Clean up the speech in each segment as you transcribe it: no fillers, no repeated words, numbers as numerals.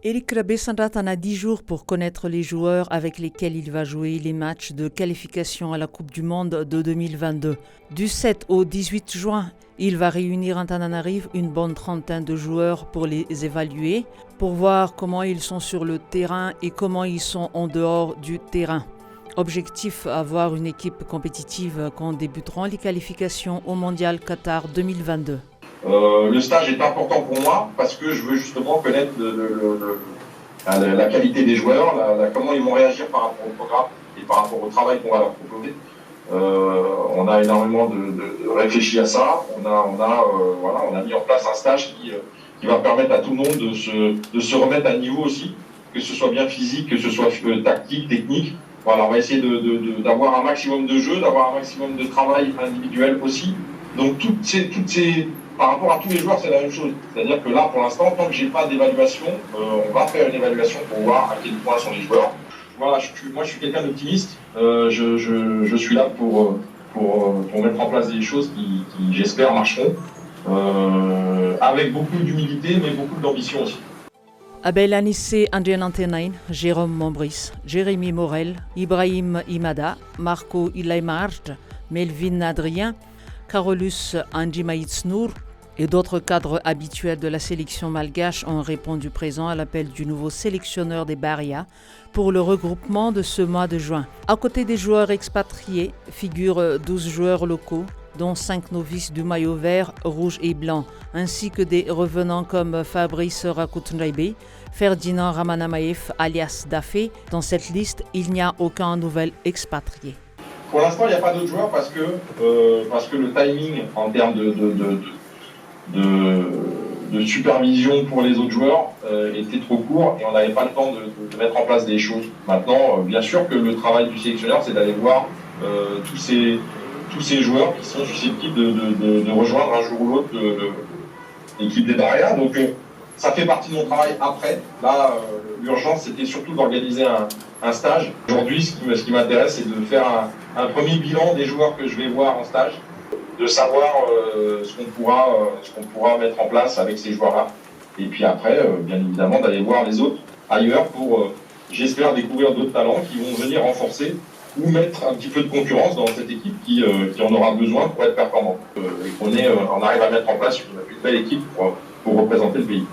Éric Rabé-Sanratan a 10 jours pour connaître les joueurs avec lesquels il va jouer les matchs de qualification à la Coupe du Monde de 2022. Du 7 au 18 juin, il va réunir à Antananarive une bonne trentaine de joueurs pour les évaluer, pour voir comment ils sont sur le terrain et comment ils sont en dehors du terrain. Objectif, avoir une équipe compétitive quand débuteront les qualifications au Mondial Qatar 2022. Le stage est important pour moi parce que je veux justement connaître la qualité des joueurs, comment ils vont réagir par rapport au programme et par rapport au travail qu'on va leur proposer. On a énormément de réfléchi à ça. On a mis en place un stage qui va permettre à tout le monde de se remettre à niveau aussi, que ce soit bien physique, que ce soit tactique, technique. Voilà, on va essayer d'avoir un maximum de jeux, d'avoir un maximum de travail individuel aussi. Donc par rapport à tous les joueurs, c'est la même chose. C'est-à-dire que là, pour l'instant, tant que j'ai pas d'évaluation, on va faire une évaluation pour voir à quel point sont les joueurs. Voilà, moi je suis quelqu'un d'optimiste. Je suis là pour mettre en place des choses qui j'espère, marcheront. Avec beaucoup d'humilité, mais beaucoup d'ambition aussi. Abel Anissé, Andrien Antenain, Jérôme Mombris, Jérémy Morel, Ibrahim Imada, Marco Ilaimard, Melvin Adrien, Carolus Anjimaïtsnour et d'autres cadres habituels de la sélection malgache ont répondu présent à l'appel du nouveau sélectionneur des Barrias pour le regroupement de ce mois de juin. À côté des joueurs expatriés figurent 12 joueurs locaux, dont 5 novices du maillot vert, rouge et blanc, ainsi que des revenants comme Fabrice Rakoutenraibe, Ferdinand Ramanamaev alias Dafé. Dans cette liste, il n'y a aucun nouvel expatrié. Pour l'instant, il n'y a pas d'autres joueurs parce que le timing en termes de supervision pour les autres joueurs était trop court et on n'avait pas le temps de mettre en place des choses. Maintenant, bien sûr que le travail du sélectionneur, c'est d'aller voir tous ces joueurs qui sont susceptibles de rejoindre un jour ou l'autre l'équipe des Barrias. Donc, ça fait partie de mon travail après. Là, l'urgence, c'était surtout d'organiser un stage. Aujourd'hui, ce qui m'intéresse, c'est de faire un premier bilan des joueurs que je vais voir en stage, de savoir ce qu'on pourra mettre en place avec ces joueurs-là. Et puis après, bien évidemment, d'aller voir les autres ailleurs pour, j'espère, découvrir d'autres talents qui vont venir renforcer ou mettre un petit peu de concurrence dans cette équipe qui en aura besoin pour être performante. Et on arrive à mettre en place une belle équipe pour représenter le pays.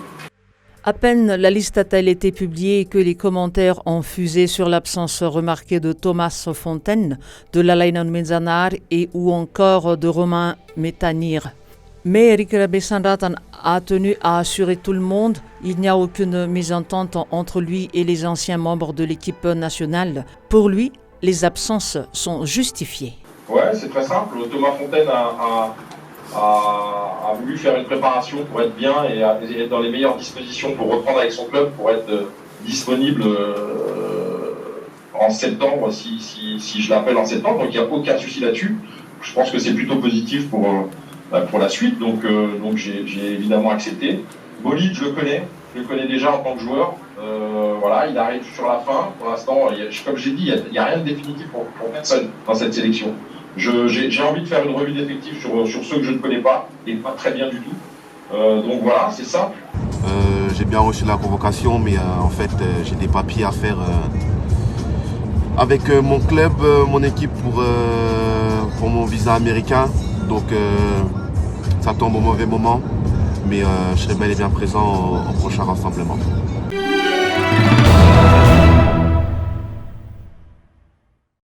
À peine la liste a-t-elle été publiée que les commentaires ont fusé sur l'absence remarquée de Thomas Fontaine, de Lalainen Mezanar et ou encore de Romain Métanir. Mais Éric Rabé-Sanratan a tenu à assurer tout le monde, il n'y a aucune mésentente entre lui et les anciens membres de l'équipe nationale. Pour lui, les absences sont justifiées. Ouais, c'est très simple. Thomas Fontaine a voulu faire une préparation pour être bien et être dans les meilleures dispositions pour reprendre avec son club, pour être disponible en septembre, si je l'appelle en septembre. Donc il n'y a aucun souci là-dessus. Je pense que c'est plutôt positif pour la suite. Donc j'ai évidemment accepté. Bolid, je le connais déjà en tant que joueur. Voilà, il arrive sur la fin. Pour l'instant, comme j'ai dit, il n'y a rien de définitif pour personne dans cette sélection. J'ai envie de faire une revue d'effectifs sur ceux que je ne connais pas et pas très bien du tout. Donc voilà, c'est simple. J'ai bien reçu la convocation, mais en fait, j'ai des papiers à faire avec mon club, mon équipe pour mon visa américain. Donc ça tombe au mauvais moment, mais je serai bel et bien présent au prochain rassemblement.